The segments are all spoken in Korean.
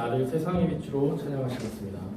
나를 세상의 빛으로 찬양하시겠습니다.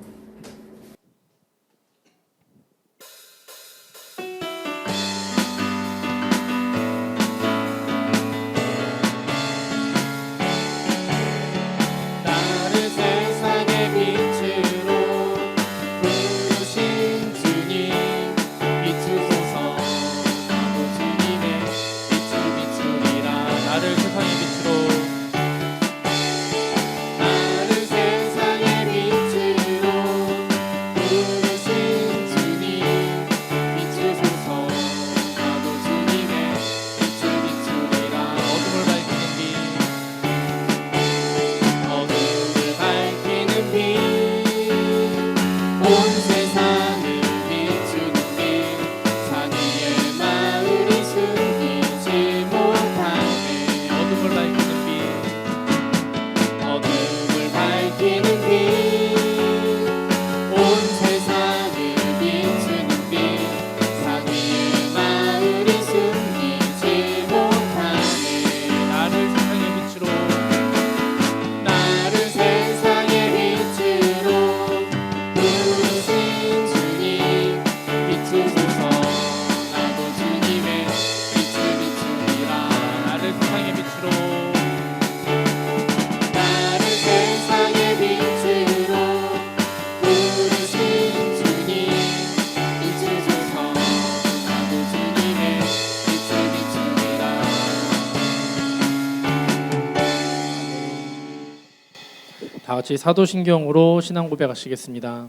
다 같이 사도신경으로 신앙 고백하시겠습니다.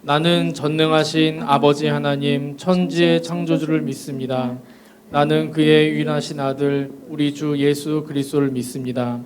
나는 전능하신 아버지 하나님 천지의 창조주를 믿습니다. 나는 그의 유일하신 아들 우리 주 예수 그리스도를 믿습니다.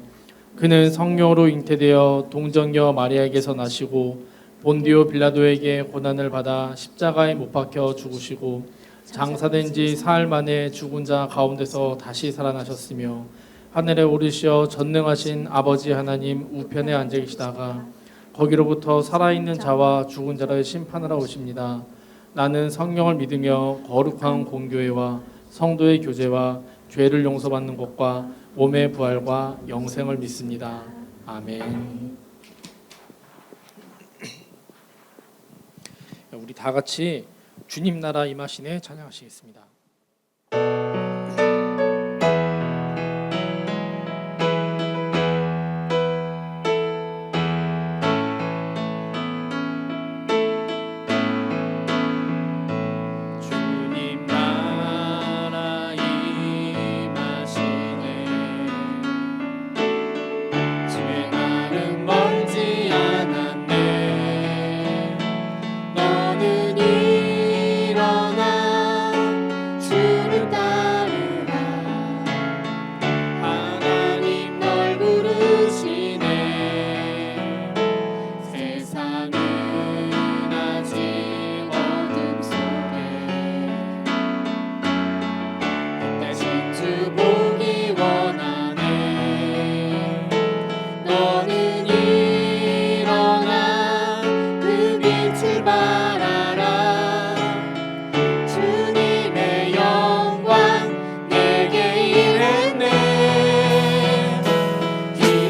그는 성령으로 잉태되어 동정녀 마리아에게서 나시고 본디오 빌라도에게 고난을 받아 십자가에 못 박혀 죽으시고 장사된 지 사흘 만에 죽은 자 가운데서 다시 살아나셨으며 하늘에 오르시어 전능하신 아버지 하나님 우편에 앉아 계시다가 거기로부터 살아있는 자와 죽은 자를 심판하러 오십니다. 나는 성령을 믿으며 거룩한 공교회와 성도의 교제와 죄를 용서받는 것과 몸의 부활과 영생을 믿습니다. 아멘. 우리 다 같이 주님 나라 임하시네 찬양하시겠습니다.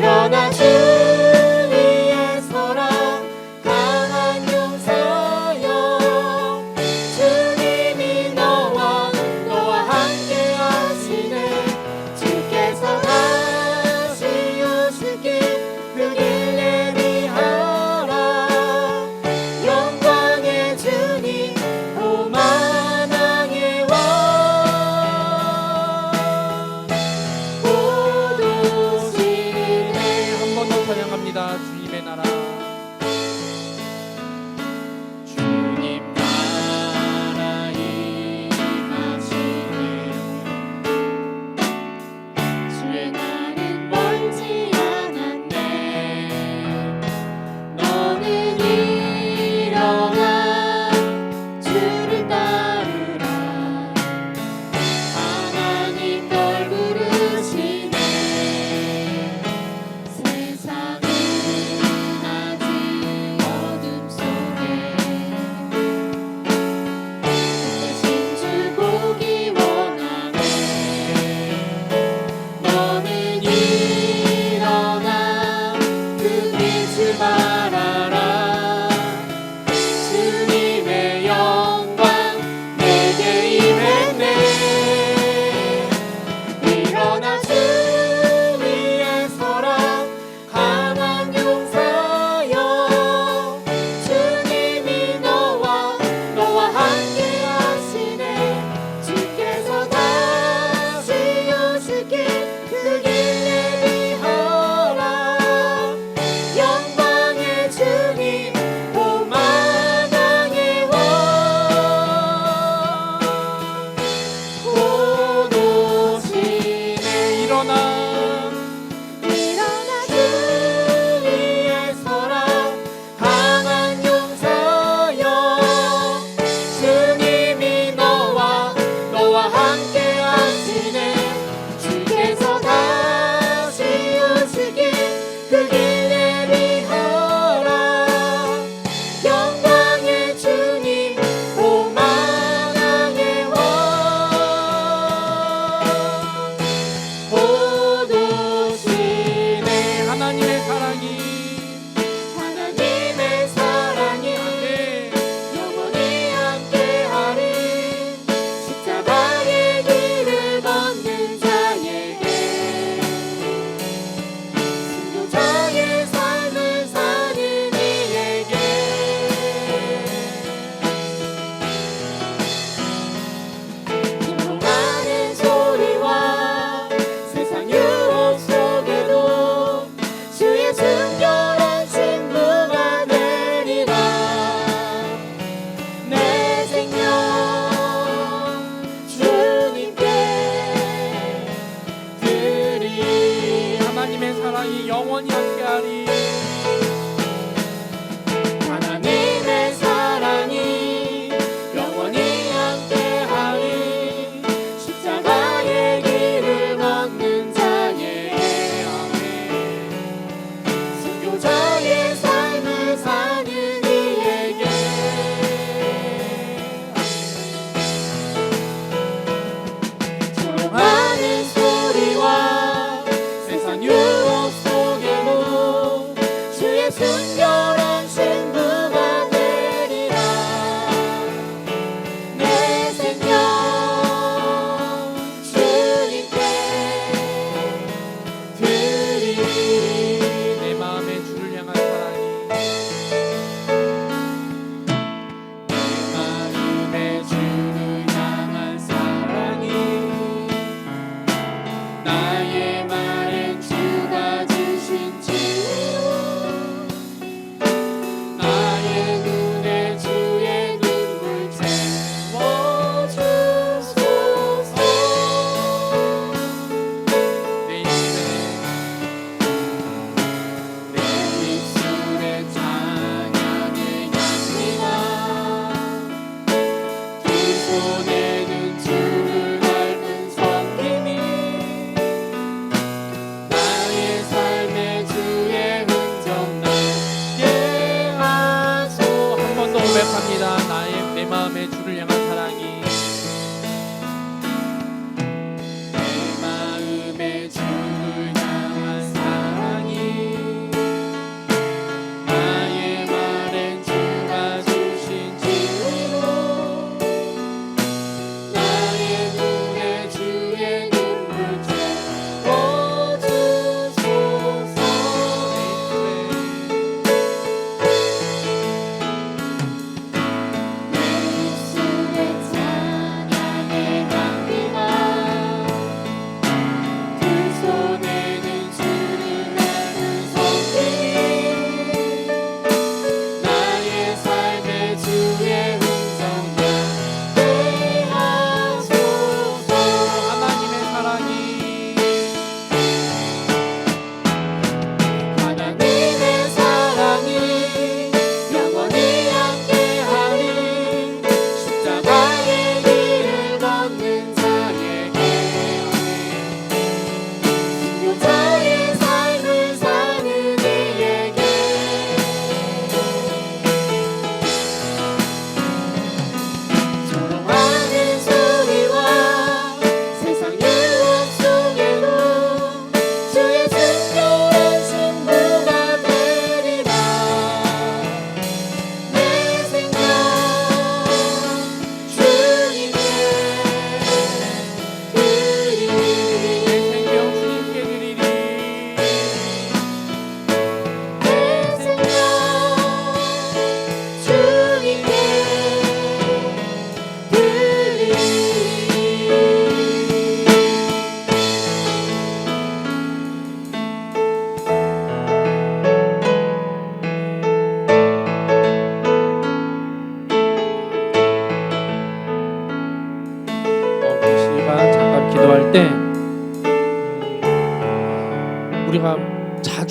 일어나 주 위에 서라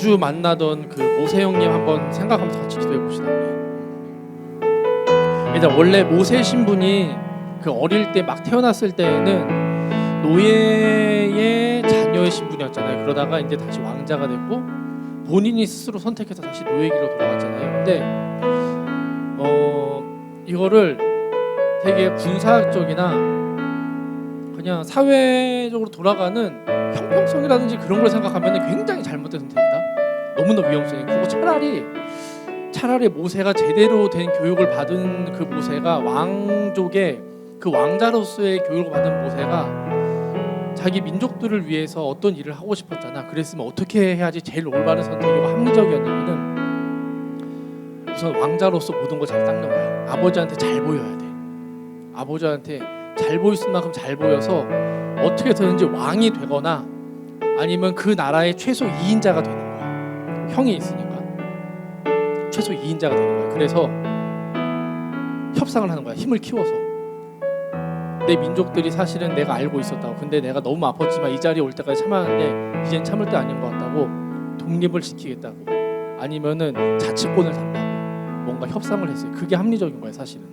자주 만나던 그 모세 형님 한번 생각하면서 같이 기도해 봅시다. 일단 원래 모세 신분이 그 어릴 때 막 태어났을 때에는 노예의 자녀의 신분이었잖아요. 그러다가 이제 다시 왕자가 됐고 본인이 스스로 선택해서 다시 노예 길로 돌아갔잖아요. 근데 이거를 되게 군사학적이나 그냥 사회적으로 돌아가는 형평성이라든지 그런 걸 생각하면 굉장히 잘못된 선택이다. 너무나 위험성이 크고 차라리 모세가 제대로 된 교육을 받은 그 모세가 왕족의 그 왕자로서의 교육을 받은 모세가 자기 민족들을 위해서 어떤 일을 하고 싶었잖아. 그랬으면 어떻게 해야지 제일 올바른 선택이고 합리적이었냐면은 우선 왕자로서 모든 걸 잘 닦는 거야. 아버지한테 잘 보여야 돼. 아버지한테 잘 보일 만큼 잘 보여서 어떻게 해서든지 왕이 되거나 아니면 그 나라의 최소 2인자가 되는 거야. 형이 있으니까 최소 2인자가 되는 거야. 그래서 협상을 하는 거야. 힘을 키워서 내 민족들이 사실은 내가 알고 있었다고. 근데 내가 너무 아팠지만 이 자리에 올 때까지 참았는데 이젠 참을 때 아닌 것 같다고 독립을 지키겠다고 아니면은 자치권을 달라고 뭔가 협상을 했어요. 그게 합리적인 거예요. 사실은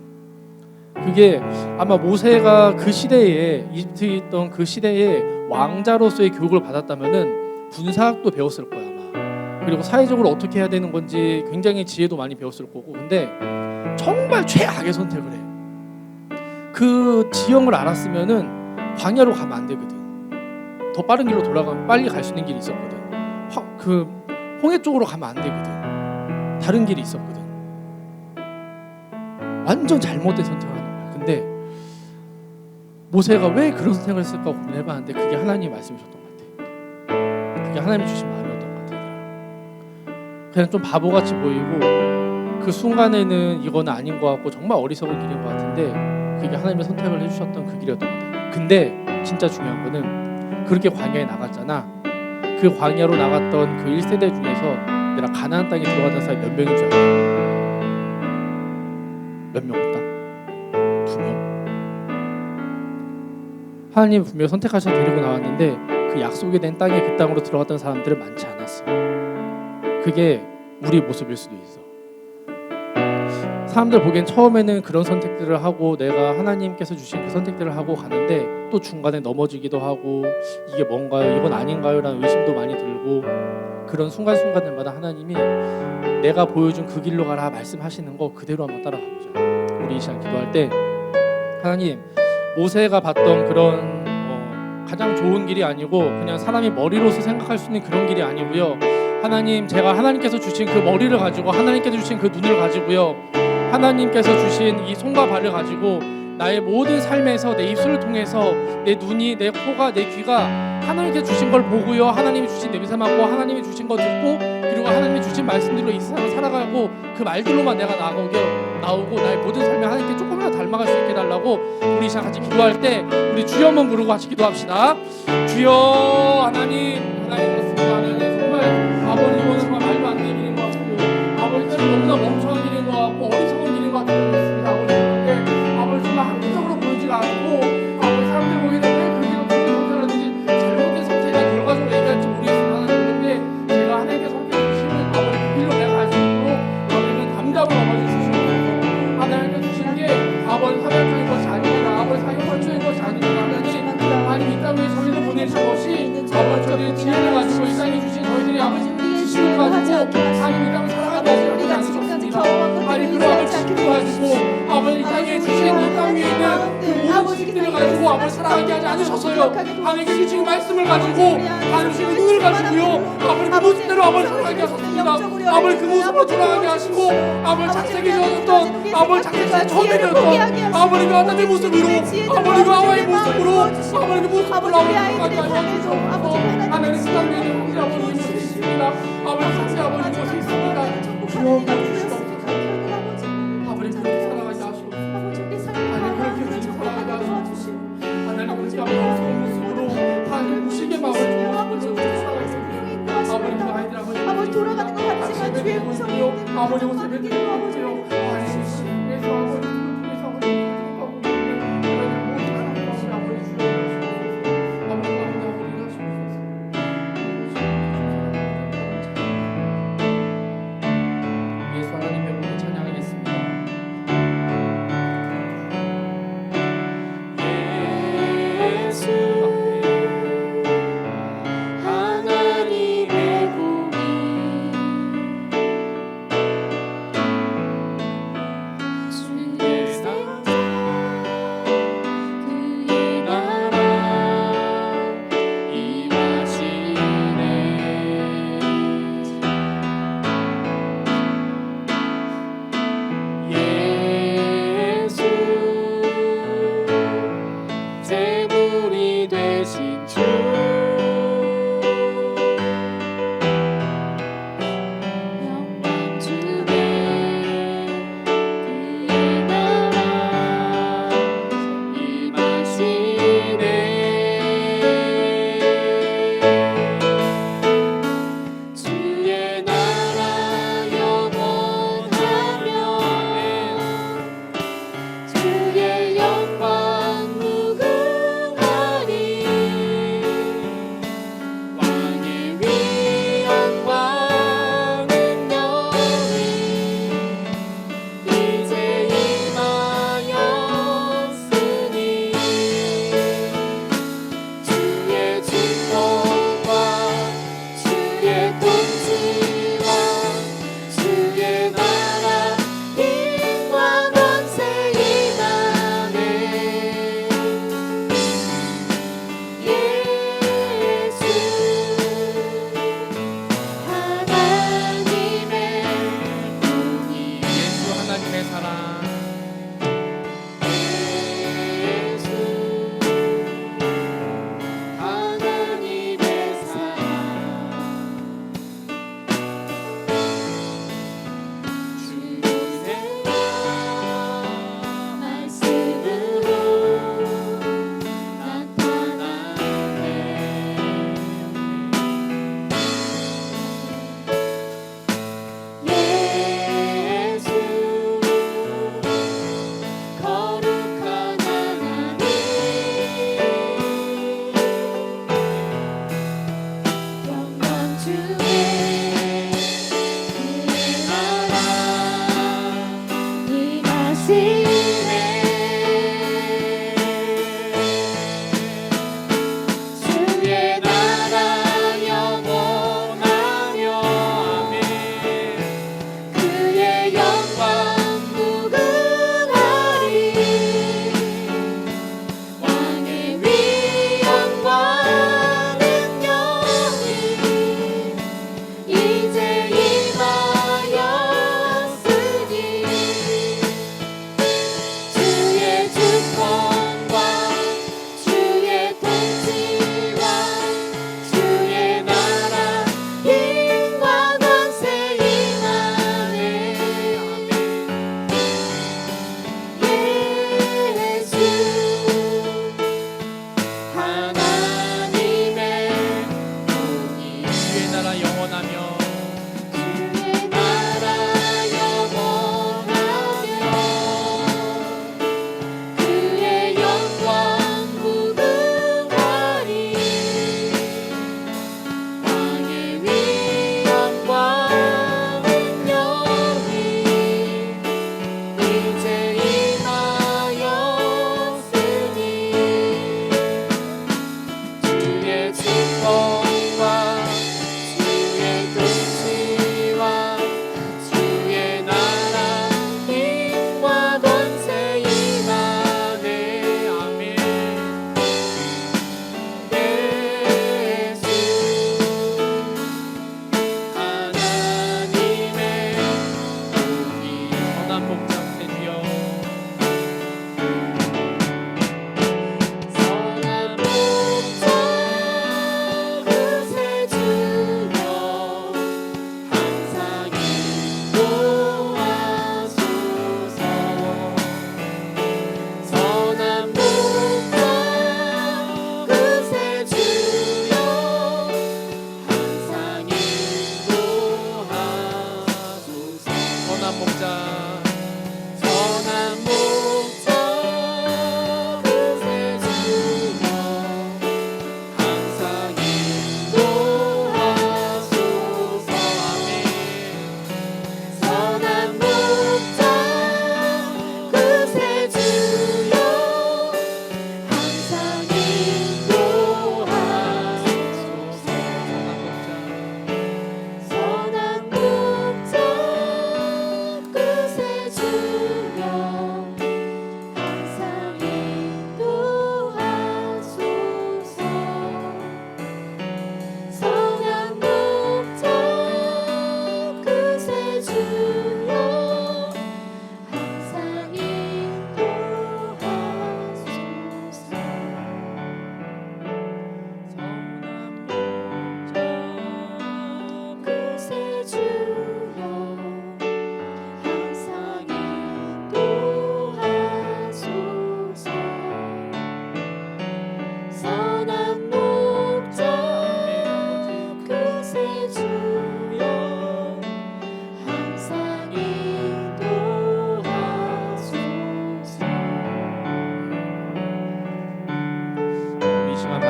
그게 아마 모세가 그 시대에 이집트에 있던 그 시대에 왕자로서의 교육을 받았다면은 군사학도 배웠을 거야 아마. 그리고 사회적으로 어떻게 해야 되는 건지 굉장히 지혜도 많이 배웠을 거고. 근데 정말 최악의 선택을 해. 그 지형을 알았으면은 광야로 가면 안 되거든. 더 빠른 길로 돌아가면 빨리 갈 수 있는 길이 있었거든. 그 홍해 쪽으로 가면 안 되거든. 다른 길이 있었거든. 완전 잘못된 선택을 하는 거야. 근데 모세가 왜 그런 선택을 했을까 고민해봤는데 그게 하나님의 말씀이셨던 것 같아. 그게 하나님이 주신 마음이었던 것 같아. 그냥 좀 바보같이 보이고 그 순간에는 이거는 아닌 것 같고 정말 어리석은 길인 것 같은데 그게 하나님의 선택을 해주셨던 그 길이었던 것 같아. 근데 진짜 중요한 거는 그렇게 광야에 나갔잖아. 그 광야로 나갔던 그 1세대 중에서 내가 가나안 땅에 들어가던 사람이 몇 명인 줄 알아? 몇 명 없다? 2명. 하나님 분명 선택하셔서 데리고 나왔는데 그 약속이 된 땅에 그 땅으로 들어갔던 사람들은 많지 않았어. 그게 우리 모습일 수도 있어. 사람들 보기엔 처음에는 그런 선택들을 하고 내가 하나님께서 주신 그 선택들을 하고 가는데 또 중간에 넘어지기도 하고 이게 뭔가요? 이건 아닌가요? 라는 의심도 많이 들고 그런 순간순간들마다 하나님이 내가 보여준 그 길로 가라 말씀하시는 거 그대로 한번 따라가보자. 우리 이 시간 기도할 때 하나님 모세가 봤던 그런 가장 좋은 길이 아니고 그냥 사람이 머리로서 생각할 수 있는 그런 길이 아니고요. 하나님 제가 하나님께서 주신 그 머리를 가지고 하나님께서 주신 그 눈을 가지고요. 하나님께서 주신 이 손과 발을 가지고 나의 모든 삶에서 내 입술을 통해서 내 눈이 내 코가 내 귀가 하나님께 주신 걸 보고요. 하나님이 주신 냄새 맡고 하나님이 주신 거 듣고 그리고 하나님이 주신 말씀들로 이 세상을 살아가고 그 말들로만 내가 나오고 나의 모든 삶에 하나님께 조금이라도 닮아갈 수 있게 해달라고 우리 이 시간 같이 기도할 때 우리 주여 한번 부르고 같이 기도합시다. 주여 하나님 그렇습니다. 하나님 정말 아버지 이거는 정말 말도 안 되는 일인 것 같고 아버지 너무나 멍청한 일인 것 같고 어리석은 일인 것 같은 것같습니다. 아버지 그런데 아버지 정말 합리적으로 보이지가 않고 아버지 사람들 보기에는 왜 그렇게 선택하는지 잘못된 선택이 결과적으로 얘기할지 모르겠습니다. 하나님 그런데 제가 하나님께 선택해 주시는 아버지 그 길로 내가 갈 수 있도록 아버지는 감각을 아버지 주시옵소서. 하나님께 주신 게 아버지 사명적인 것이 아닙니다. 아버지 사명설적인 것이 아닙니다. 하나님 이 땅에 저희를 보내신 것이 아버지 저희의 지혜를 가지고 이 땅에 주신 저희들이 아버지 지식을 가지고 하나님 이 땅을 살아가게 하지 않으셨습니다. 아니 그러한 지식을 가지고 아버지 이 땅에 주신 이 땅 위에 있는 그 모든 지식들을 가지고 아버지 살아가게 하지 않으셨어요. 하나님께 주신 말씀을 가지고 하나님 주신 눈을 가지고요. 아버지 그 모습대로 아버지 살아가게 하셨습니다. 아버지 그 모습으로 돌아가게 하시고 아버지 작색이 되었던 아버지 작색이 처음에 되었던 아버지 그 하나님의 모습으로 아버지 그 하와의 모습으로 아버지 그 모습으로 아버지 하나님 세상 내는 형제 아버지 모습이 있습니다. 아버지 상세 아버지 모습이 있습니다. 주여 주시옵소서. 아버지 그렇게 살아가게 하시옵소서. 하나님 그렇게 살아가게 하시옵소서. 하나님 그렇게 아버지 모습으로 하나님 무시게 마음을 주옵소서. 아버지 그 아이들 아버지 돌아가는 것 같지만 주의 음성이 아버지 옷을 뱉는 아버지요 예수 아버지 하나님의 사랑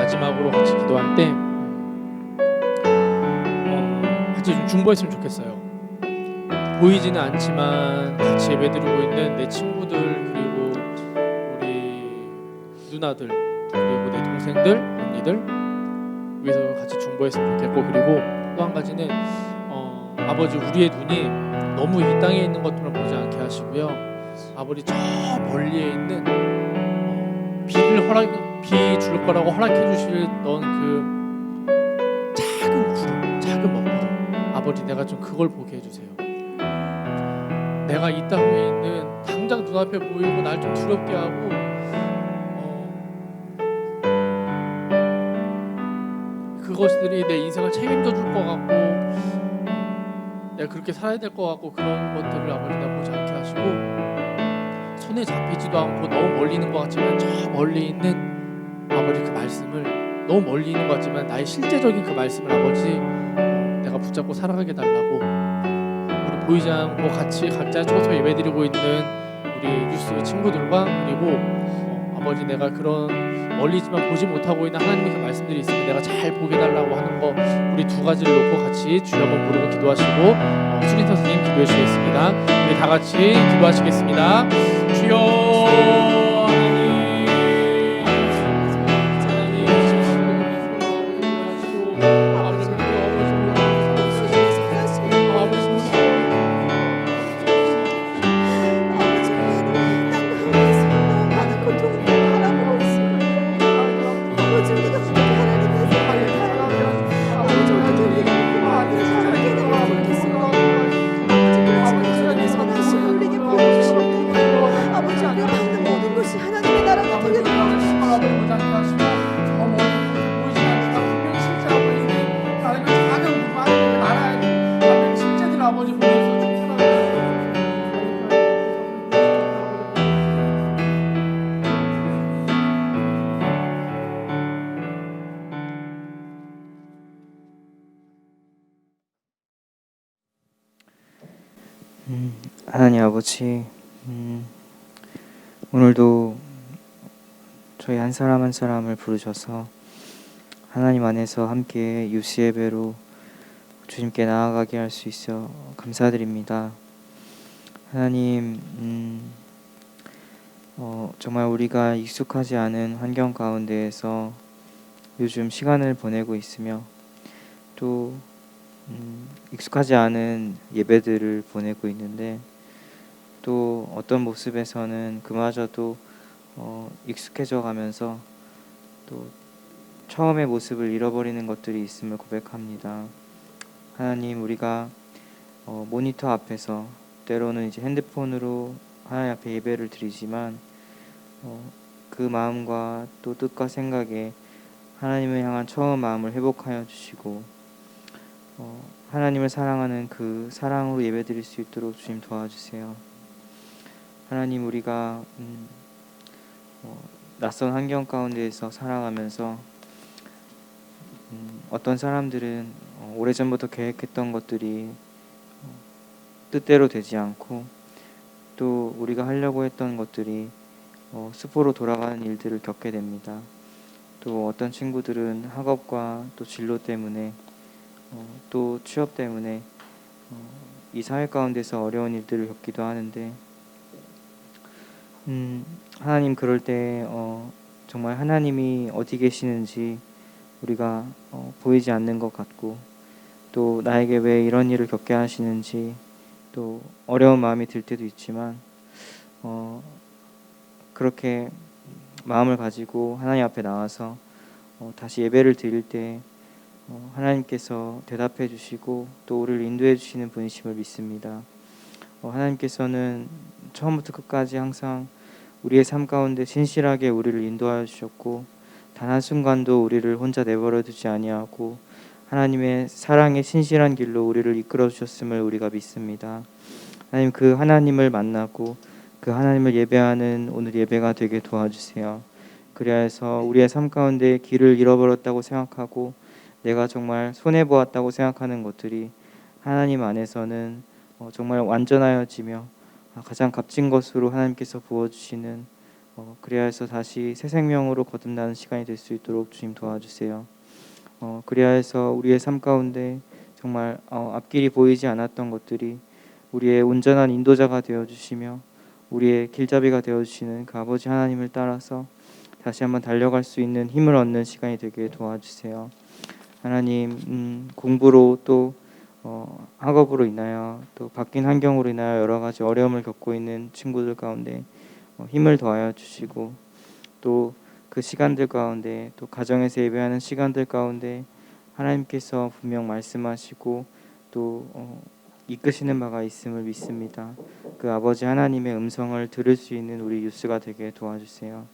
마지막으로 같이 기도할 때 같이 좀 중보했으면 좋겠어요. 보이지는 않지만 같이 예배드리고 있는 내 친구들, 그리고 우리 누나들, 그리고 내 동생들, 언니들 위해서 같이 중보했으면 좋겠고, 그리고 또 한 가지는 아버지, 우리의 눈이 너무 이 땅에 있는 것들만 보지 않게 하시고요. 아버지, 저 멀리에 있는 비 줄 거라고 허락해 주시던 그 작은 구름, 작은 먹구름, 아버지, 내가 좀 그걸 보게 해주세요. 내가 이 땅에 있는 당장 눈앞에 보이고 날 좀 두렵게 하고 그것들이 내 인생을 책임져 줄 것 같고 내가 그렇게 살아야 될 것 같고 그런 것들을 아버지 내가 보지 않게 하시고 손에 잡히지도 않고 너무 멀리 있는 것 같지만 저 멀리 있는 아버지 그 말씀을 너무 멀리 있는 것 같지만 나의 실제적인 그 말씀을 아버지 내가 붙잡고 살아가게 달라고 우리 보이지 않고 같이 각자 초소 예배드리고 있는 우리 뉴스 친구들과 그리고 아버지 내가 그런 멀리지만 보지 못하고 있는 하나님의 그 말씀들이 있으면 내가 잘 보게 달라고 하는 거 우리 두 가지를 놓고 같이 주여 한번 부르고 기도하시고 수린터 선생님 기도해 주시겠습니다. 우리 다 같이 기도하시겠습니다. 주여 하나님 아버지, 오늘도 저희 한 사람 한 사람을 부르셔서 하나님 안에서 함께 유스 예배로 주님께 나아가게 할 수 있어 감사드립니다. 하나님, 정말 우리가 익숙하지 않은 환경 가운데에서 요즘 시간을 보내고 있으며 또 익숙하지 않은 예배들을 보내고 있는데 또 어떤 모습에서는 그마저도 익숙해져 가면서 또 처음의 모습을 잃어버리는 것들이 있음을 고백합니다. 하나님, 우리가 모니터 앞에서 때로는 이제 핸드폰으로 하나님 앞에 예배를 드리지만 그 마음과 또 뜻과 생각에 하나님을 향한 처음 마음을 회복하여 주시고 하나님을 사랑하는 그 사랑으로 예배드릴 수 있도록 주님 도와주세요. 하나님, 우리가 낯선 환경 가운데에서 살아가면서 어떤 사람들은 오래전부터 계획했던 것들이 뜻대로 되지 않고 또 우리가 하려고 했던 것들이 수포로 돌아가는 일들을 겪게 됩니다. 또 어떤 친구들은 학업과 또 진로 때문에 또 취업 때문에 이 사회 가운데서 어려운 일들을 겪기도 하는데 하나님, 그럴 때 정말 하나님이 어디 계시는지 우리가 보이지 않는 것 같고 또 나에게 왜 이런 일을 겪게 하시는지 또 어려운 마음이 들 때도 있지만 그렇게 마음을 가지고 하나님 앞에 나와서 다시 예배를 드릴 때 하나님께서 대답해 주시고 또 우리를 인도해 주시는 분이심을 믿습니다. 하나님께서는 처음부터 끝까지 항상 우리의 삶 가운데 신실하게 우리를 인도하여 주셨고 단 한순간도 우리를 혼자 내버려 두지 아니하고 하나님의 사랑의 신실한 길로 우리를 이끌어 주셨음을 우리가 믿습니다. 하나님, 그 하나님을 만나고 그 하나님을 예배하는 오늘 예배가 되게 도와주세요. 그리하여서 우리의 삶 가운데 길을 잃어버렸다고 생각하고 내가 정말 손해보았다고 생각하는 것들이 하나님 안에서는 정말 완전하여지며 가장 값진 것으로 하나님께서 부어주시는 그리하여서 다시 새 생명으로 거듭나는 시간이 될 수 있도록 주님 도와주세요. 그리하여서 우리의 삶 가운데 정말 앞길이 보이지 않았던 것들이 우리의 온전한 인도자가 되어주시며 우리의 길잡이가 되어주시는 그 아버지 하나님을 따라서 다시 한번 달려갈 수 있는 힘을 얻는 시간이 되게 도와주세요. 하나님, 공부로 또 학업으로 인하여 또 바뀐 환경으로 인하여 여러 가지 어려움을 겪고 있는 친구들 가운데 힘을 더하여 주시고 또 그 시간들 가운데 또 가정에서 예배하는 시간들 가운데 하나님께서 분명 말씀하시고 또 이끄시는 바가 있음을 믿습니다. 그 아버지 하나님의 음성을 들을 수 있는 우리 유스가 되게 도와주세요.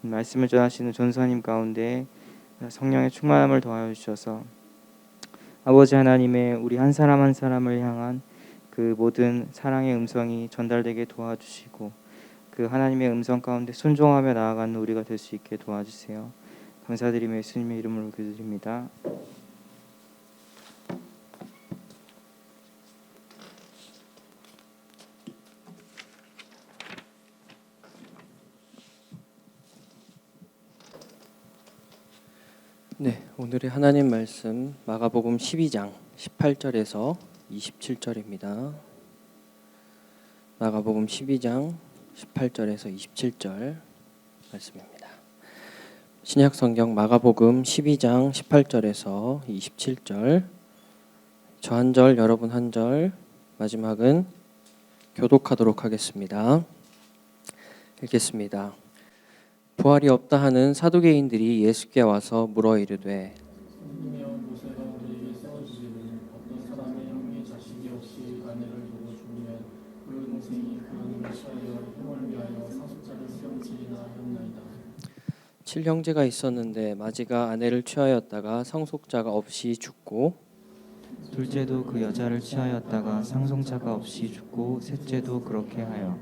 말씀을 전하시는 전사님 가운데 성령의 충만함을 더하여 주셔서 아버지 하나님의 우리 한 사람 한 사람을 향한 그 모든 사랑의 음성이 전달되게 도와주시고 그 하나님의 음성 가운데 순종하며 나아가는 우리가 될 수 있게 도와주세요. 감사드리며 예수님의 이름으로 기도드립니다. 네, 오늘의 하나님 말씀 마가복음 12장 18절에서 27절입니다. 마가복음 12장 18절에서 27절 말씀입니다. 신약 성경 마가복음 12장 18절에서 27절, 저 한 절, 여러분 한 절, 마지막은 교독하도록 하겠습니다. 읽겠습니다. 부활이 없다 하는 사두개인들이 예수께 와서 물어 이르되 선생님이여 모세가 우리에게 써주시는 어떤 사람의 형의 자식이 없이 아내를 두고 죽으면 그 동생이 그 아내를 취하여 형을 위하여 상속자를 세움지리나 하였나이다. 7형제가 있었는데 마지가 아내를 취하였다가 상속자가 없이 죽고 둘째도 그 여자를 취하였다가 상속자가 없이 죽고 셋째도 그렇게 하여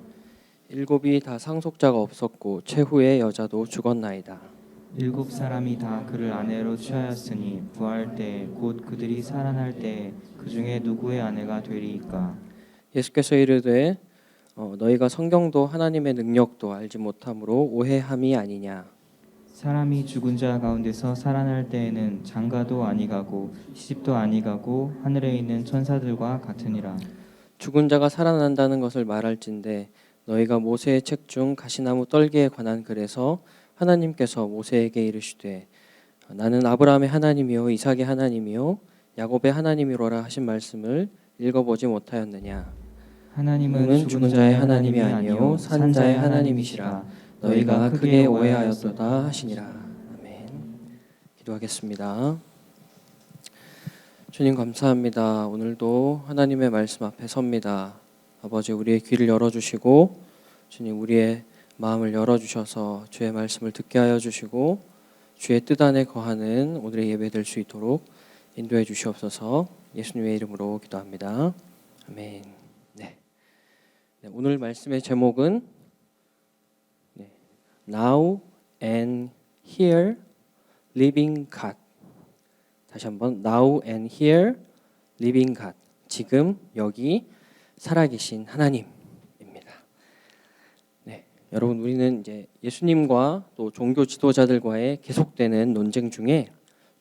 7이 다 상속자가 없었고 최후의 여자도 죽었나이다. 7사람이 다 그를 아내로 취하였으니 부활 때에 곧 그들이 살아날 때에 그 중에 누구의 아내가 되리이까. 예수께서 이르되 너희가 성경도 하나님의 능력도 알지 못함으로 오해함이 아니냐. 사람이 죽은 자 가운데서 살아날 때에는 장가도 아니가고 시집도 아니가고 하늘에 있는 천사들과 같으니라. 죽은 자가 살아난다는 것을 말할진대 너희가 모세의 책 중 가시나무 떨기에 관한 글에서 하나님께서 모세에게 이르시되 나는 아브라함의 하나님이요 이삭의 하나님이요 야곱의 하나님이로라 하신 말씀을 읽어보지 못하였느냐. 하나님은 죽은 자의 하나님이 아니요 산 자의 하나님이시라. 너희가 크게 오해하였도다 하시니라. 아멘. 기도하겠습니다. 주님 감사합니다. 오늘도 하나님의 말씀 앞에 섭니다. 아버지 우리의 귀를 열어주시고 주님 우리의 마음을 열어주셔서 주의 말씀을 듣게 하여 주시고 주의 뜻 안에 거하는 오늘의 예배 될 수 있도록 인도해 주시옵소서. 예수님의 이름으로 기도합니다. 아멘. 네. 오늘 말씀의 제목은 Now and Here Living God. 다시 한번 Now and Here Living God. 지금 여기 살아계신 하나님입니다. 네, 여러분 우리는 이제 예수님과 또 종교 지도자들과의 계속되는 논쟁 중에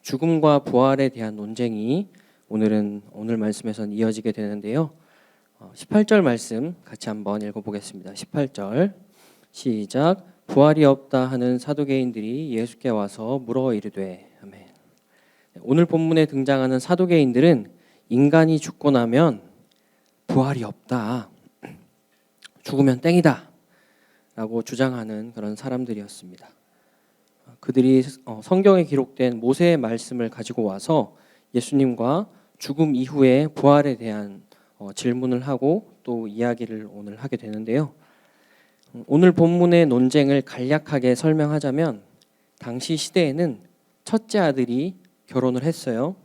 죽음과 부활에 대한 논쟁이 오늘 말씀에서는 이어지게 되는데요. 18절 말씀 같이 한번 읽어보겠습니다. 18절 시작. 부활이 없다 하는 사두개인들이 예수께 와서 물어 이르되. 아멘. 오늘 본문에 등장하는 사두개인들은 인간이 죽고 나면 부활이 없다, 죽으면 땡이다 라고 주장하는 그런 사람들이었습니다. 그들이 성경에 기록된 모세의 말씀을 가지고 와서 예수님과 죽음 이후의 부활에 대한 질문을 하고 또 이야기를 오늘 하게 되는데요. 오늘 본문의 논쟁을 간략하게 설명하자면 당시 시대에는 첫째 아들이 결혼을 했어요.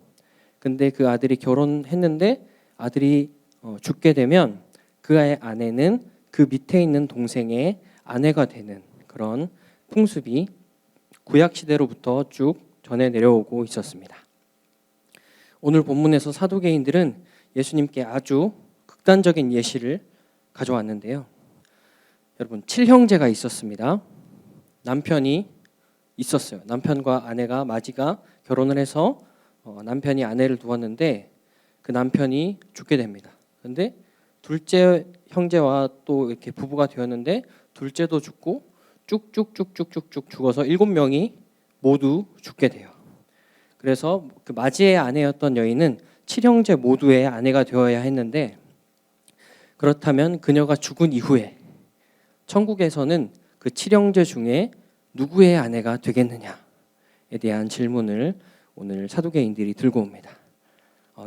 근데 그 아들이 결혼했는데 아들이 죽게 되면 그 아내는 그 밑에 있는 동생의 아내가 되는 그런 풍습이 구약 시대로부터 쭉 전해 내려오고 있었습니다. 오늘 본문에서 사두개인들은 예수님께 아주 극단적인 예시를 가져왔는데요. 여러분 7형제가 있었습니다. 남편이 있었어요. 남편과 아내가 마지가 결혼을 해서 남편이 아내를 두었는데 그 남편이 죽게 됩니다. 그런데 둘째 형제와 또 이렇게 부부가 되었는데 둘째도 죽고 쭉쭉쭉쭉쭉쭉 죽어서 7명이 모두 죽게 돼요. 그래서 그 마지의 아내였던 여인은 7형제 모두의 아내가 되어야 했는데 그렇다면 그녀가 죽은 이후에 천국에서는 그 7형제 중에 누구의 아내가 되겠느냐에 대한 질문을 오늘 사두개인들이 들고 옵니다.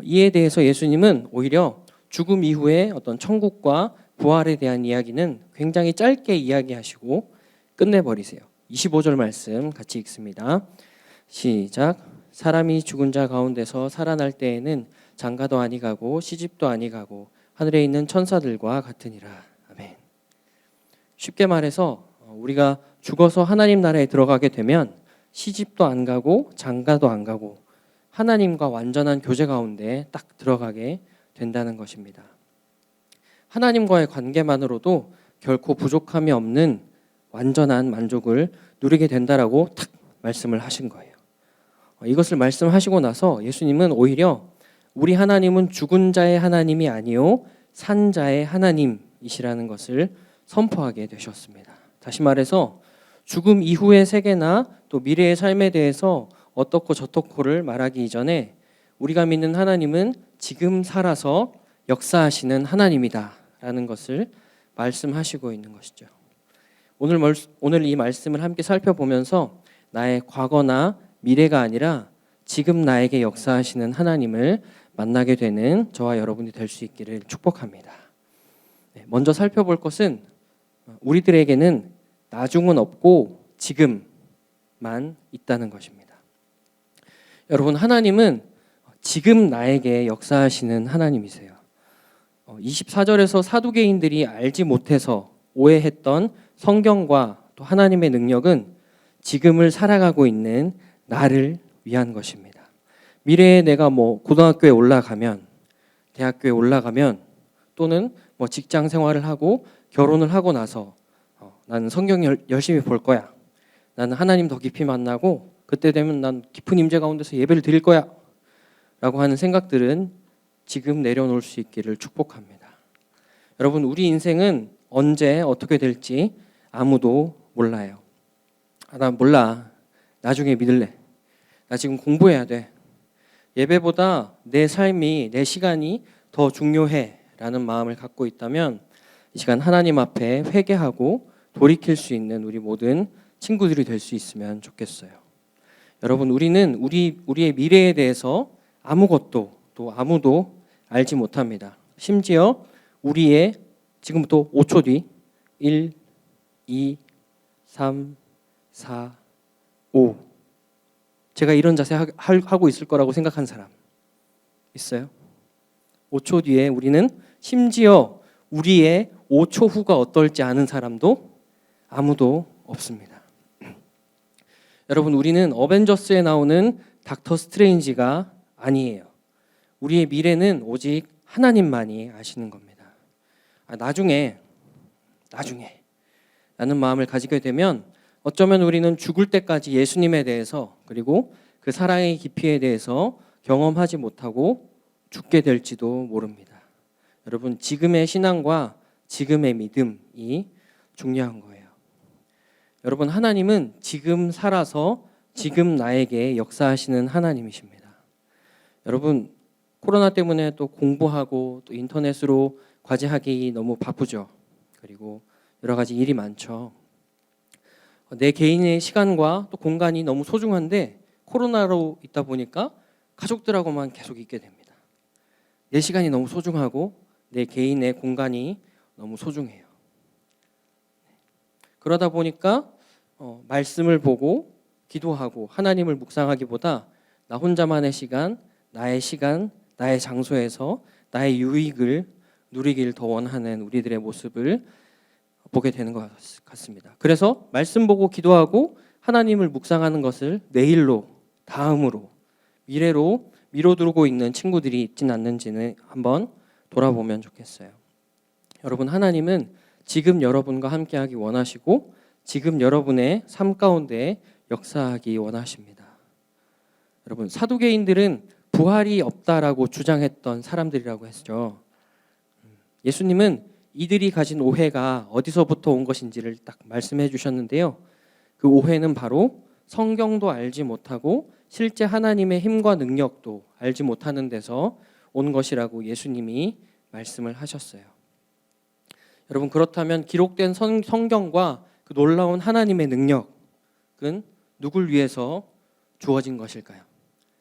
이에 대해서 예수님은 오히려 죽음 이후에 어떤 천국과 부활에 대한 이야기는 굉장히 짧게 이야기하시고 끝내버리세요. 25절 말씀 같이 읽습니다. 시작. 사람이 죽은 자 가운데서 살아날 때에는 장가도 아니가고 시집도 아니가고 하늘에 있는 천사들과 같으니라. 아멘. 쉽게 말해서 우리가 죽어서 하나님 나라에 들어가게 되면 시집도 안 가고 장가도 안 가고 하나님과 완전한 교제 가운데 딱 들어가게 된다는 것입니다. 하나님과의 관계만으로도 결코 부족함이 없는 완전한 만족을 누리게 된다라고 탁 말씀을 하신 거예요. 이것을 말씀하시고 나서 예수님은 오히려 우리 하나님은 죽은 자의 하나님이 아니요 산 자의 하나님이시라는 것을 선포하게 되셨습니다. 다시 말해서 죽음 이후의 세계나 또 미래의 삶에 대해서 어떻고 저떻고를 말하기 이전에 우리가 믿는 하나님은 지금 살아서 역사하시는 하나님이다라는 것을 말씀하시고 있는 것이죠. 오늘 이 말씀을 함께 살펴보면서 나의 과거나 미래가 아니라 지금 나에게 역사하시는 하나님을 만나게 되는 저와 여러분이 될 수 있기를 축복합니다. 먼저 살펴볼 것은 우리들에게는 나중은 없고 지금만 있다는 것입니다. 여러분, 하나님은 지금 나에게 역사하시는 하나님이세요. 24절에서 사두개인들이 알지 못해서 오해했던 성경과 또 하나님의 능력은 지금을 살아가고 있는 나를 위한 것입니다. 미래에 내가 고등학교에 올라가면, 대학교에 올라가면, 또는 직장 생활을 하고 결혼을 하고 나서 나는 성경 열심히 볼 거야. 나는 하나님 더 깊이 만나고 그때 되면 난 깊은 임재 가운데서 예배를 드릴 거야. 라고 하는 생각들은 지금 내려놓을 수 있기를 축복합니다. 여러분, 우리 인생은 언제 어떻게 될지 아무도 몰라요. 나 몰라. 나중에 믿을래. 나 지금 공부해야 돼. 예배보다 내 삶이, 내 시간이 더 중요해 라는 마음을 갖고 있다면 이 시간 하나님 앞에 회개하고 돌이킬 수 있는 우리 모든 친구들이 될 수 있으면 좋겠어요. 여러분, 우리는 우리의 미래에 대해서 아무것도 또 아무도 알지 못합니다. 심지어 우리의 지금부터 5초 뒤 1, 2, 3, 4, 5 제가 이런 자세 하고 있을 거라고 생각한 사람 있어요? 5초 뒤에 우리는 심지어 우리의 5초 후가 어떨지 아는 사람도 아무도 없습니다. 여러분, 우리는 어벤져스에 나오는 닥터 스트레인지가 아니에요. 우리의 미래는 오직 하나님만이 아시는 겁니다. 나중에 라는 마음을 가지게 되면 어쩌면 우리는 죽을 때까지 예수님에 대해서 그리고 그 사랑의 깊이에 대해서 경험하지 못하고 죽게 될지도 모릅니다. 여러분, 지금의 신앙과 지금의 믿음이 중요한 거예요. 여러분, 하나님은 지금 살아서 지금 나에게 역사하시는 하나님이십니다. 여러분, 코로나 때문에 또 공부하고 또 인터넷으로 과제하기 너무 바쁘죠. 그리고 여러 가지 일이 많죠. 내 개인의 시간과 또 공간이 너무 소중한데 코로나로 있다 보니까 가족들하고만 계속 있게 됩니다. 내 시간이 너무 소중하고 내 개인의 공간이 너무 소중해요. 그러다 보니까 말씀을 보고 기도하고 하나님을 묵상하기보다 나 혼자만의 시간, 나의 장소에서 나의 유익을 누리길 더 원하는 우리들의 모습을 보게 되는 것 같습니다. 그래서 말씀 보고 기도하고 하나님을 묵상하는 것을 내일로, 다음으로, 미래로 미뤄두고 있는 친구들이 있진 않는지는 한번 돌아보면 좋겠어요. 여러분, 하나님은 지금 여러분과 함께하기 원하시고 지금 여러분의 삶 가운데 역사하기 원하십니다. 여러분, 사두개인들은 부활이 없다라고 주장했던 사람들이라고 했죠. 예수님은 이들이 가진 오해가 어디서부터 온 것인지를 딱 말씀해 주셨는데요. 그 오해는 바로 성경도 알지 못하고 실제 하나님의 힘과 능력도 알지 못하는 데서 온 것이라고 예수님이 말씀을 하셨어요. 여러분, 그렇다면 기록된 성경과 그 놀라운 하나님의 능력은 누굴 위해서 주어진 것일까요?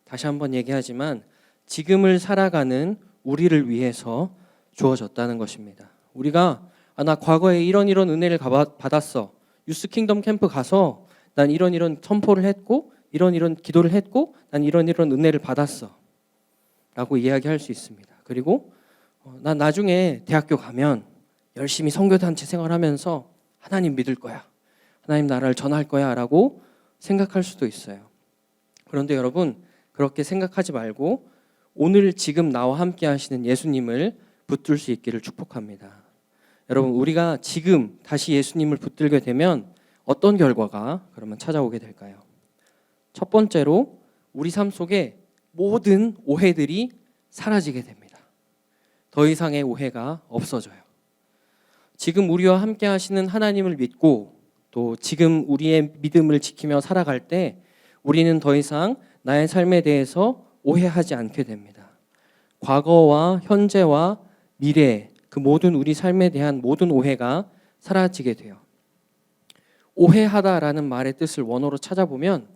다시 한번 얘기하지만 지금을 살아가는 우리를 위해서 주어졌다는 것입니다. 우리가 나 과거에 이런 은혜를 받았어. 유스 킹덤 캠프 가서 난 이런 선포를 했고 이런 기도를 했고 난 이런 은혜를 받았어. 라고 이야기할 수 있습니다. 그리고 난 나중에 대학교 가면 열심히 선교단체 생활하면서 하나님 믿을 거야. 하나님 나라를 전할 거야 라고 생각할 수도 있어요. 그런데 여러분 그렇게 생각하지 말고 오늘 지금 나와 함께 하시는 예수님을 붙들 수 있기를 축복합니다. 여러분 우리가 지금 다시 예수님을 붙들게 되면 어떤 결과가 그러면 찾아오게 될까요? 첫 번째로 우리 삶 속에 모든 오해들이 사라지게 됩니다. 더 이상의 오해가 없어져요. 지금 우리와 함께 하시는 하나님을 믿고 또 지금 우리의 믿음을 지키며 살아갈 때 우리는 더 이상 나의 삶에 대해서 오해하지 않게 됩니다. 과거와 현재와 미래 그 모든 우리 삶에 대한 모든 오해가 사라지게 돼요. 오해하다라는 말의 뜻을 원어로 찾아보면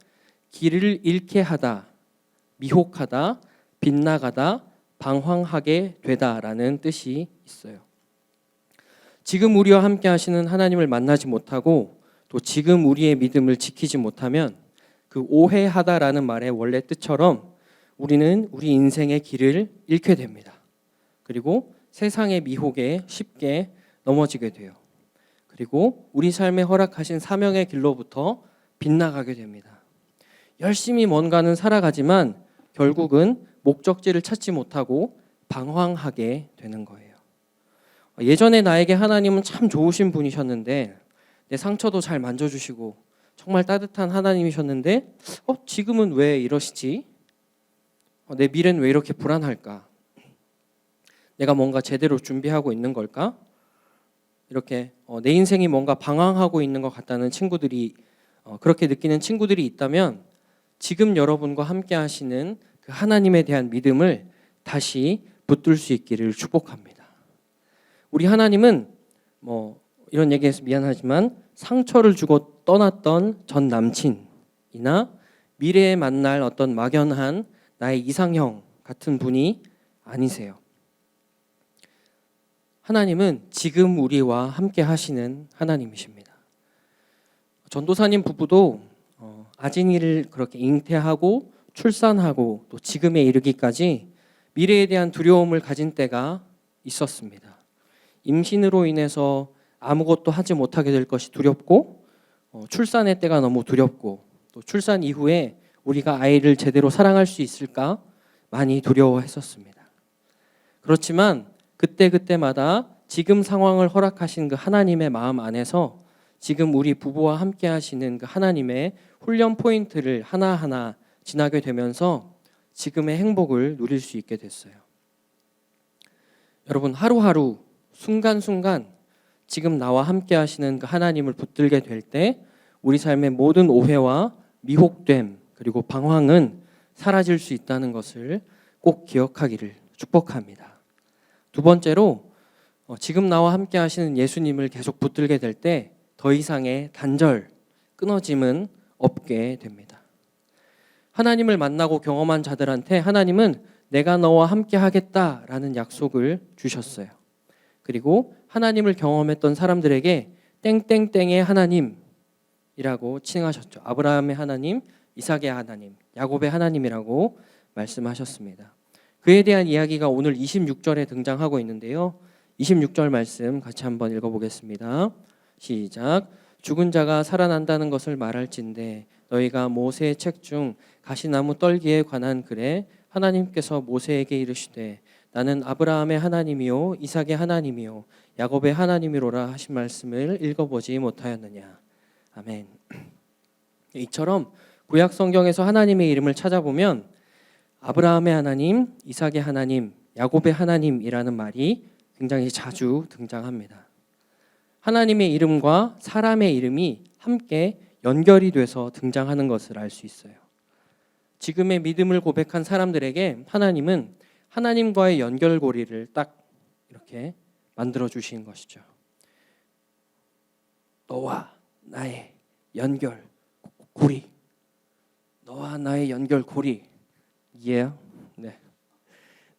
길을 잃게 하다, 미혹하다, 빗나가다, 방황하게 되다라는 뜻이 있어요. 지금 우리와 함께 하시는 하나님을 만나지 못하고 또 지금 우리의 믿음을 지키지 못하면 그 오해하다라는 말의 원래 뜻처럼 우리는 우리 인생의 길을 잃게 됩니다. 그리고 세상의 미혹에 쉽게 넘어지게 돼요. 그리고 우리 삶에 허락하신 사명의 길로부터 빗나가게 됩니다. 열심히 뭔가는 살아가지만 결국은 목적지를 찾지 못하고 방황하게 되는 거예요. 예전에 나에게 하나님은 참 좋으신 분이셨는데 내 상처도 잘 만져주시고 정말 따뜻한 하나님이셨는데 지금은 왜 이러시지? 내 미래는 왜 이렇게 불안할까? 내가 뭔가 제대로 준비하고 있는 걸까? 이렇게 내 인생이 뭔가 방황하고 있는 것 같다는 친구들이 그렇게 느끼는 친구들이 있다면 지금 여러분과 함께 하시는 그 하나님에 대한 믿음을 다시 붙들 수 있기를 축복합니다. 우리 하나님은 이런 얘기해서 미안하지만 상처를 주고 떠났던 전 남친이나 미래에 만날 어떤 막연한 나의 이상형 같은 분이 아니세요. 하나님은 지금 우리와 함께 하시는 하나님이십니다. 전도사님 부부도 아진이를 그렇게 잉태하고 출산하고 또 지금에 이르기까지 미래에 대한 두려움을 가진 때가 있었습니다. 임신으로 인해서 아무것도 하지 못하게 될 것이 두렵고 출산의 때가 너무 두렵고 또 출산 이후에 우리가 아이를 제대로 사랑할 수 있을까 많이 두려워했었습니다. 그렇지만 그때마다 지금 상황을 허락하신 그 하나님의 마음 안에서 지금 우리 부부와 함께 하시는 그 하나님의 훈련 포인트를 하나하나 지나게 되면서 지금의 행복을 누릴 수 있게 됐어요. 여러분 하루하루 순간순간 지금 나와 함께 하시는 그 하나님을 붙들게 될 때 우리 삶의 모든 오해와 미혹됨 그리고 방황은 사라질 수 있다는 것을 꼭 기억하기를 축복합니다. 두 번째로 지금 나와 함께 하시는 예수님을 계속 붙들게 될 때 더 이상의 단절, 끊어짐은 없게 됩니다. 하나님을 만나고 경험한 자들한테 하나님은 내가 너와 함께 하겠다라는 약속을 주셨어요. 그리고 하나님을 경험했던 사람들에게 땡땡땡의 하나님이라고 칭하셨죠. 아브라함의 하나님, 이삭의 하나님, 야곱의 하나님이라고 말씀하셨습니다. 그에 대한 이야기가 오늘 26절에 등장하고 있는데요. 26절 말씀 같이 한번 읽어보겠습니다. 시작. 죽은 자가 살아난다는 것을 말할진대 너희가 모세의 책 중 가시나무 떨기에 관한 글에 하나님께서 모세에게 이르시되 나는 아브라함의 하나님이요 이삭의 하나님이요 야곱의 하나님이로라 하신 말씀을 읽어보지 못하였느냐. 아멘. 이처럼 구약 성경에서 하나님의 이름을 찾아보면 아브라함의 하나님, 이삭의 하나님, 야곱의 하나님이라는 말이 굉장히 자주 등장합니다. 하나님의 이름과 사람의 이름이 함께 연결이 돼서 등장하는 것을 알 수 있어요. 지금의 믿음을 고백한 사람들에게 하나님은 하나님과의 연결고리를 딱 이렇게 만들어 주신 것이죠. 너와 나의 연결고리. 너와 나의 연결고리. 네.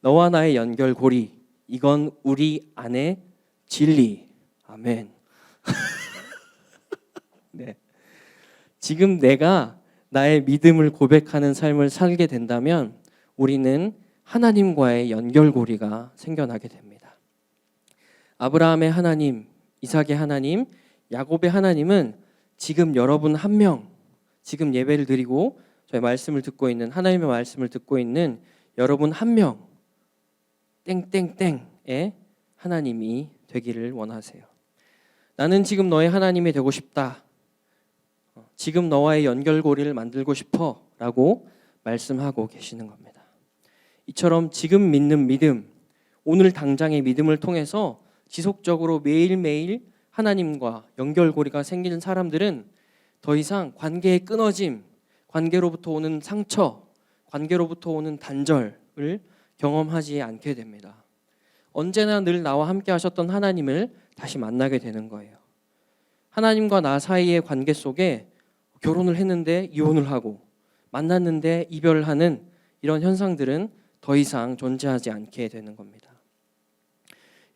너와 나의 연결고리. 이건 우리 안의 진리. 아멘. 네. 지금 내가 나의 믿음을 고백하는 삶을 살게 된다면 우리는 하나님과의 연결고리가 생겨나게 됩니다. 아브라함의 하나님, 이삭의 하나님, 야곱의 하나님은 지금 여러분 한 명, 지금 예배를 드리고 저희 말씀을 듣고 있는 하나님의 말씀을 듣고 있는 여러분 한 명, 땡땡땡의 하나님이 되기를 원하세요. 나는 지금 너의 하나님이 되고 싶다. 지금 너와의 연결고리를 만들고 싶어 라고 말씀하고 계시는 겁니다. 이처럼 지금 믿는 믿음, 오늘 당장의 믿음을 통해서 지속적으로 매일매일 하나님과 연결고리가 생기는 사람들은 더 이상 관계의 끊어짐, 관계로부터 오는 상처, 관계로부터 오는 단절을 경험하지 않게 됩니다. 언제나 늘 나와 함께 하셨던 하나님을 다시 만나게 되는 거예요. 하나님과 나 사이의 관계 속에 결혼을 했는데 이혼을 하고 만났는데 이별하는 이런 현상들은 더 이상 존재하지 않게 되는 겁니다.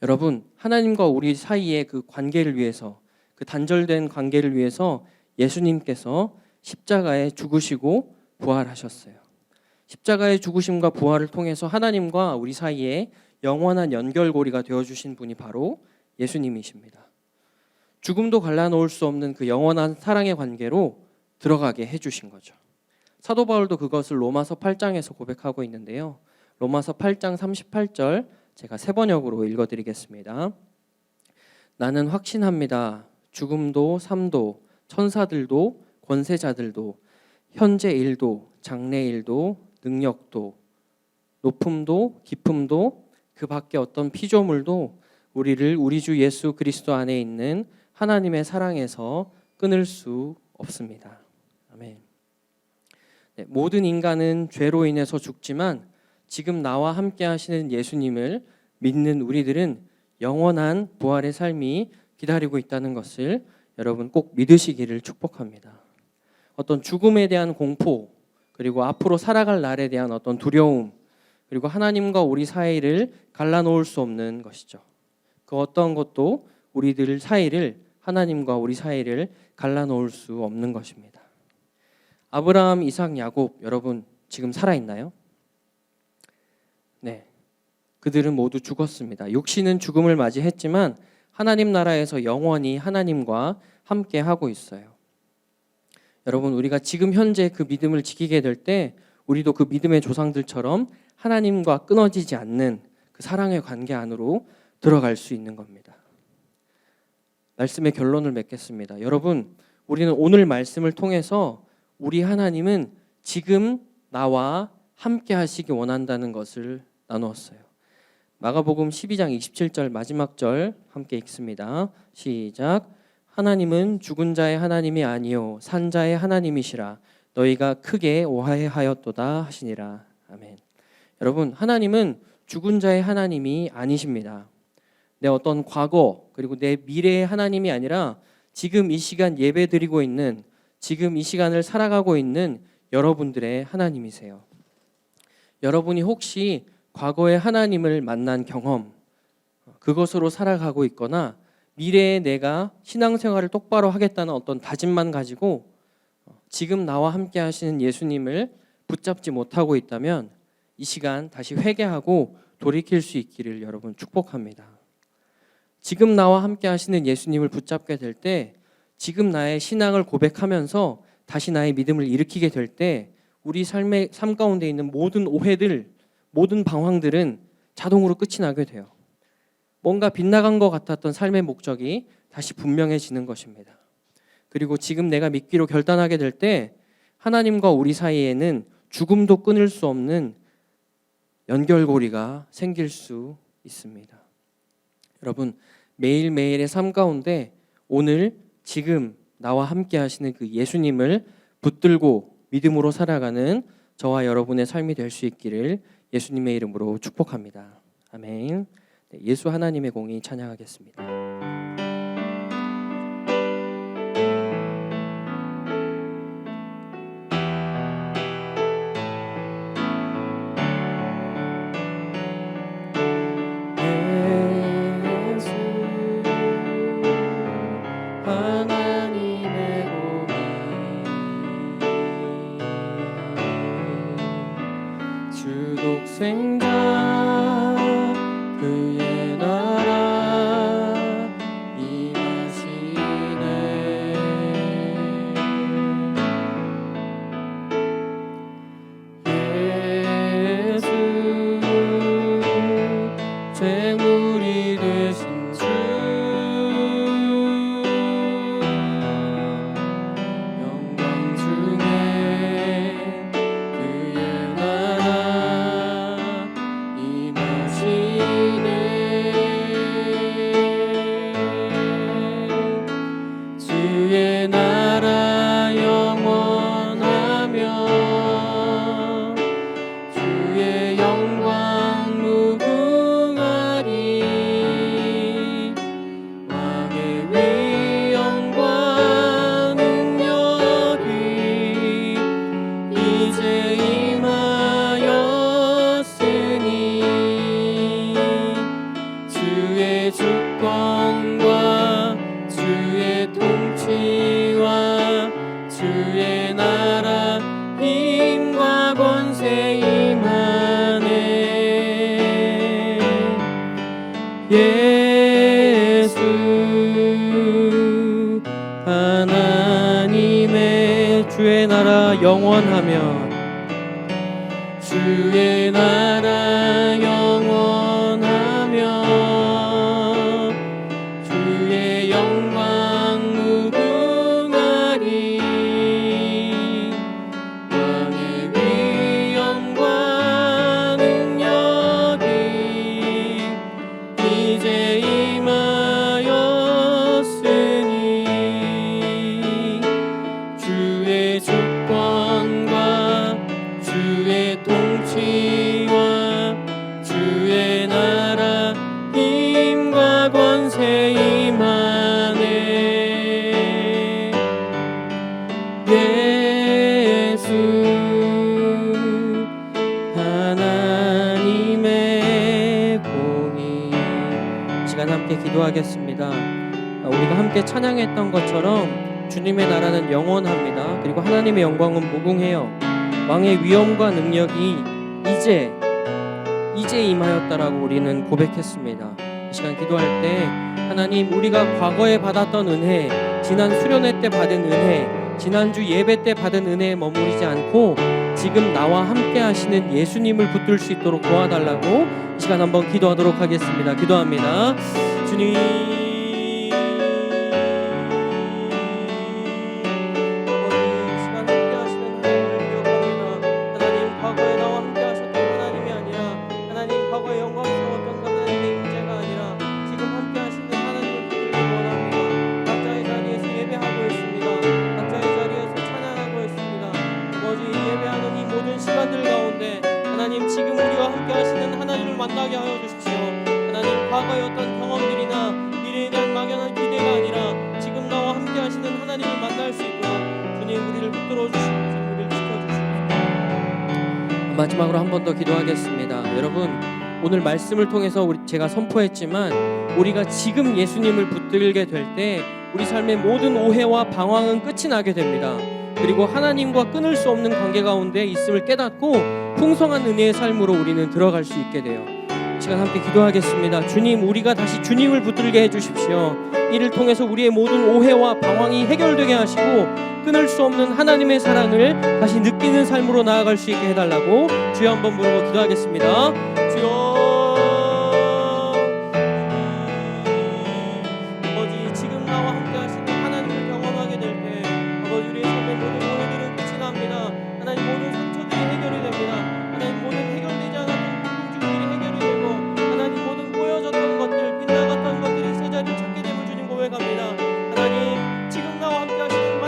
여러분, 하나님과 우리 사이의 그 관계를 위해서, 그 단절된 관계를 위해서 예수님께서 십자가에 죽으시고 부활하셨어요. 십자가의 죽으심과 부활을 통해서 하나님과 우리 사이에 영원한 연결고리가 되어주신 분이 바로 예수님이십니다. 죽음도 갈라놓을 수 없는 그 영원한 사랑의 관계로 들어가게 해주신 거죠. 사도 바울도 그것을 로마서 8장에서 고백하고 있는데요. 로마서 8장 38절 제가 세 번역으로 읽어드리겠습니다. 나는 확신합니다. 죽음도 삶도 천사들도 권세자들도 현재 일도 장래 일도 능력도 높음도 깊음도 그 밖에 어떤 피조물도 우리를 우리 주 예수 그리스도 안에 있는 하나님의 사랑에서 끊을 수 없습니다. 아멘. 네, 모든 인간은 죄로 인해서 죽지만 지금 나와 함께 하시는 예수님을 믿는 우리들은 영원한 부활의 삶이 기다리고 있다는 것을 여러분 꼭 믿으시기를 축복합니다. 어떤 죽음에 대한 공포, 그리고 앞으로 살아갈 날에 대한 어떤 두려움, 그리고 하나님과 우리 사이를 갈라놓을 수 없는 것이죠. 그 어떤 것도 우리들 사이를, 하나님과 우리 사이를 갈라놓을 수 없는 것입니다. 아브라함, 이삭, 야곱 여러분 지금 살아있나요? 네, 그들은 모두 죽었습니다. 육신은 죽음을 맞이했지만 하나님 나라에서 영원히 하나님과 함께 하고 있어요. 여러분, 우리가 지금 현재 그 믿음을 지키게 될 때 우리도 그 믿음의 조상들처럼 하나님과 끊어지지 않는 그 사랑의 관계 안으로 들어갈 수 있는 겁니다. 말씀의 결론을 맺겠습니다. 여러분, 우리는 오늘 말씀을 통해서 우리 하나님은 지금 나와 함께 하시기 원한다는 것을 나누었어요. 마가복음 12장 27절 마지막 절 함께 읽습니다. 시작. 하나님은 죽은 자의 하나님이 아니요 산 자의 하나님이시라. 너희가 크게 오해하였도다 하시니라. 아멘. 여러분, 하나님은 죽은 자의 하나님이 아니십니다. 내 어떤 과거 그리고 내 미래의 하나님이 아니라 지금 이 시간 예배드리고 있는, 지금 이 시간을 살아가고 있는 여러분들의 하나님이세요. 여러분이 혹시 과거의 하나님을 만난 경험, 그것으로 살아가고 있거나 미래에 내가 신앙생활을 똑바로 하겠다는 어떤 다짐만 가지고 지금 나와 함께 하시는 예수님을 붙잡지 못하고 있다면 이 시간 다시 회개하고 돌이킬 수 있기를 여러분 축복합니다. 지금 나와 함께 하시는 예수님을 붙잡게 될 때, 지금 나의 신앙을 고백하면서 다시 나의 믿음을 일으키게 될 때 우리 삶 가운데 있는 모든 오해들, 모든 방황들은 자동으로 끝이 나게 돼요. 뭔가 빗나간 것 같았던 삶의 목적이 다시 분명해지는 것입니다. 그리고 지금 내가 믿기로 결단하게 될 때 하나님과 우리 사이에는 죽음도 끊을 수 없는 연결고리가 생길 수 있습니다. 여러분, 매일매일의 삶 가운데 오늘 지금 나와 함께 하시는 그 예수님을 붙들고 믿음으로 살아가는 저와 여러분의 삶이 될 수 있기를 예수님의 이름으로 축복합니다. 아멘. 네, 예수 하나님의 공의 찬양하겠습니다. 하나님의 공의 주 독생자 그의 나라 임하시네 예수 재물이 되신 주 영광 중에 그의 나라 임하시네 주의 나라 영원하며 주의 영광 무궁하리 왕의 위엄과 능력이 이제 임하였으니 주의 주권과 주의 통치와 주의 나라 힘과 권세 임하네 예수 하나님의 주의 나라 영원하며 주의 나라 영원하며 주의 영광 무궁하리 왕의 위엄과 능력이 이제 임하였으니 주의 주권과 주의 통치와 주의 나라 힘과 권세 임하네 예수 하나님의 공의 시간 함께 기도하겠습니다. 우리가 함께 찬양했던 것처럼 주님의 나라는 영원합니다. 그리고 하나님의 영광은 무궁해요. 왕의 위엄과 능력이 이제 임하였다라고 우리는 고백했습니다. 이 시간 기도할 때 하나님 우리가 과거에 받았던 은혜, 지난 수련회 때 받은 은혜, 지난주 예배 때 받은 은혜에 머무르지 않고 지금 나와 함께 하시는 예수님을 붙들 수 있도록 도와달라고 이 시간 한번 기도하도록 하겠습니다. 기도합니다. 주님 지금 우리와 함께 하시는 하나님을 만나게 하여 주십시오. 하나님 과거의 어떤 경험들이나 미래에 대한 막연한 기대가 아니라 지금 나와 함께 하시는 하나님을 만날 수 있도록 주님 우리를 붙들어 주시고 우리를 지켜주시옵소서. 마지막으로 한 번 더 기도하겠습니다. 여러분 오늘 말씀을 통해서 제가 선포했지만 우리가 지금 예수님을 붙들게 될 때 우리 삶의 모든 오해와 방황은 끝이 나게 됩니다. 그리고 하나님과 끊을 수 없는 관계 가운데 있음을 깨닫고 풍성한 은혜의 삶으로 우리는 들어갈 수 있게 돼요. 시간 함께 기도하겠습니다. 주님 우리가 다시 주님을 붙들게 해주십시오. 이를 통해서 우리의 모든 오해와 방황이 해결되게 하시고 끊을 수 없는 하나님의 사랑을 다시 느끼는 삶으로 나아갈 수 있게 해달라고 주여 한번 부르고 기도하겠습니다. 주여 아버지 지금 나와 함께 하시는 하나님을 경험하게 될 때 아버지 우리의 삶의 모든 오해들은 끝이 납니다. 하나님 모든 상처들이 해결이 됩니다. 하나님 모든 해결되지 않았던 궁금증들이 해결이 되고 하나님 모든 보여졌던 것들 빗나갔던 것들이 새 자리를 찾게 됨을 주님 고백합니다. 하나님 지금 나와 함께 하시는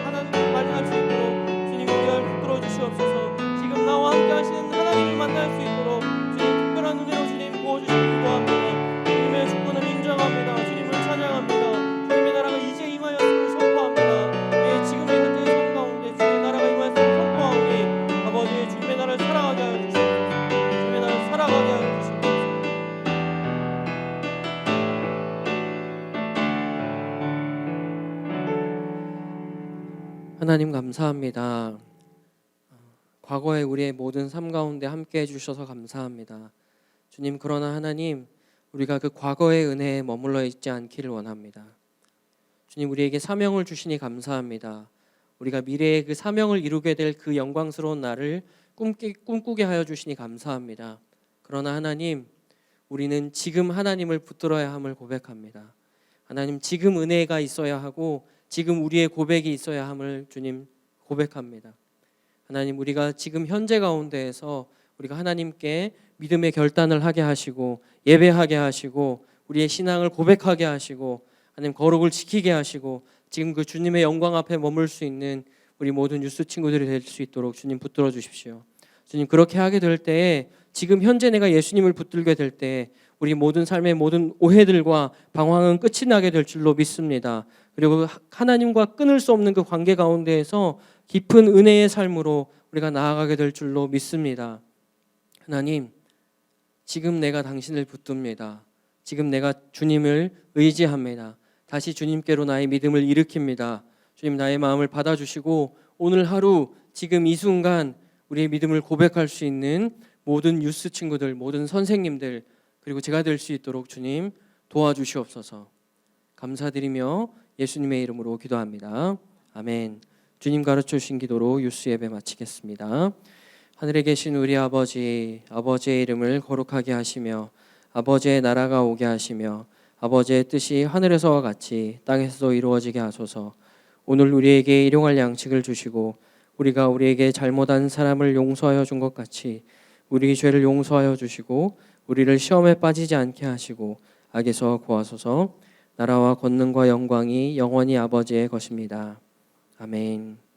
하나님을 만날 수 있도록 주님 우리를 붙들어 주시옵소서. 지금 나와 함께 하시는 하나님을 만날 수 있도록 하나님 감사합니다. 과거에 우리의 모든 삶 가운데 함께 해주셔서 감사합니다. 주님, 그러나 하나님, 우리가 그 과거의 은혜에 머물러 있지 않기를 원합니다. 주님, 우리에게 사명을 주시니 감사합니다. 우리가 미래에 그 사명을 이루게 될 그 영광스러운 날을 꿈꾸게 하여 주시니 감사합니다. 그러나 하나님, 우리는 지금 하나님을 붙들어야 함을 고백합니다. 하나님, 지금 은혜가 있어야 하고 지금 우리의 고백이 있어야 함을 주님 고백합니다. 하나님, 우리가 지금 현재 가운데에서 우리가 하나님께 믿음의 결단을 하게 하시고 예배하게 하시고 우리의 신앙을 고백하게 하시고 하나님 거룩을 지키게 하시고 지금 그 주님의 영광 앞에 머물 수 있는 우리 모든 유스 친구들이 될 수 있도록 주님 붙들어 주십시오. 주님, 그렇게 하게 될 때에 지금 현재 내가 예수님을 붙들게 될 때 우리 모든 삶의 모든 오해들과 방황은 끝이 나게 될 줄로 믿습니다. 그리고 하나님과 끊을 수 없는 그 관계 가운데에서 깊은 은혜의 삶으로 우리가 나아가게 될 줄로 믿습니다. 하나님, 지금 내가 당신을 붙듭니다. 지금 내가 주님을 의지합니다. 다시 주님께로 나의 믿음을 일으킵니다. 주님, 나의 마음을 받아주시고 오늘 하루 지금 이 순간 우리의 믿음을 고백할 수 있는 모든 유스 친구들, 모든 선생님들, 그리고 제가 될 수 있도록 주님 도와주시옵소서. 감사드리며 예수님의 이름으로 기도합니다. 아멘. 주님 가르쳐 주신 기도로 유스 예배 마치겠습니다. 하늘에 계신 우리 아버지, 아버지의 이름을 거룩하게 하시며 아버지의 나라가 오게 하시며 아버지의 뜻이 하늘에서와 같이 땅에서도 이루어지게 하소서. 오늘 우리에게 일용할 양식을 주시고 우리가 우리에게 잘못한 사람을 용서하여 준 것 같이 우리 죄를 용서하여 주시고 우리를 시험에 빠지지 않게 하시고 악에서 구하소서. 나라와 권능과 영광이 영원히 아버지의 것입니다. 아멘.